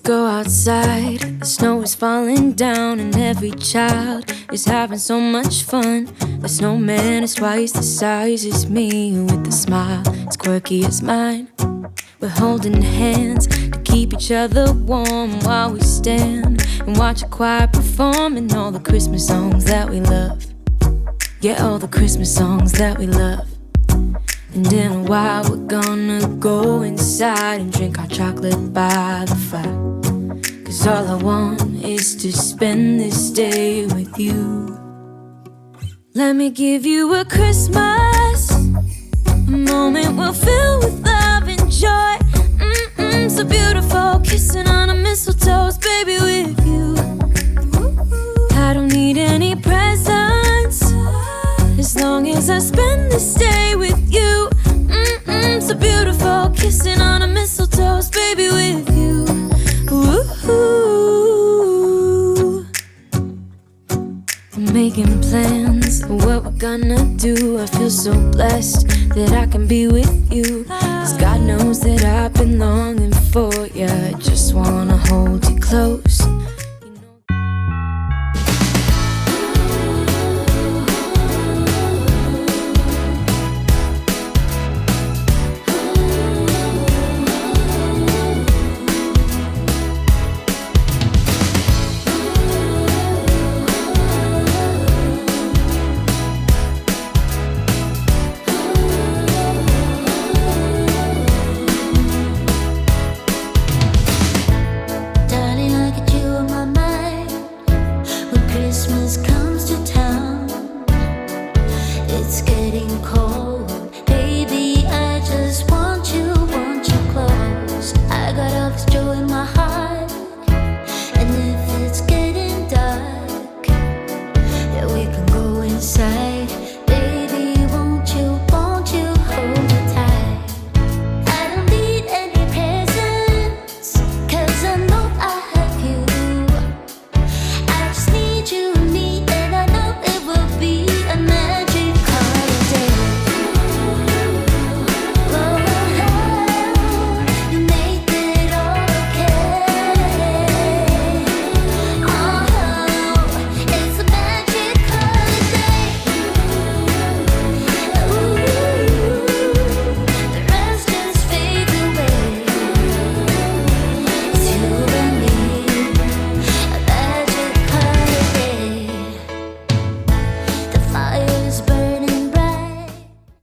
go outside. The snow is falling down and every child is having so much fun. The snowman is twice the size as me, with a smile as quirky as mine. We're holding hands to keep each other warm while we stand and watch a choir performing all the Christmas songs that we love. Yeah, all the Christmas songs that we love. And in a while we're gonna go inside and drink our chocolate by the fire. 'Cause all I want is to spend this day with you. Let me give you a Christmas, a moment we'll fill with love and joy. So beautiful, kissing on a mistletoe, baby, with you. I don't need any presents, as long as I spend this day with you. So beautiful, kissing on a mistletoe, baby, with you. Ooh. I'm making plans of what we're gonna do. I feel so blessed that I can be with you. 'Cause God knows that I've been longing for you. I just wanna hold you close. Christmas comes to town, it's getting cold.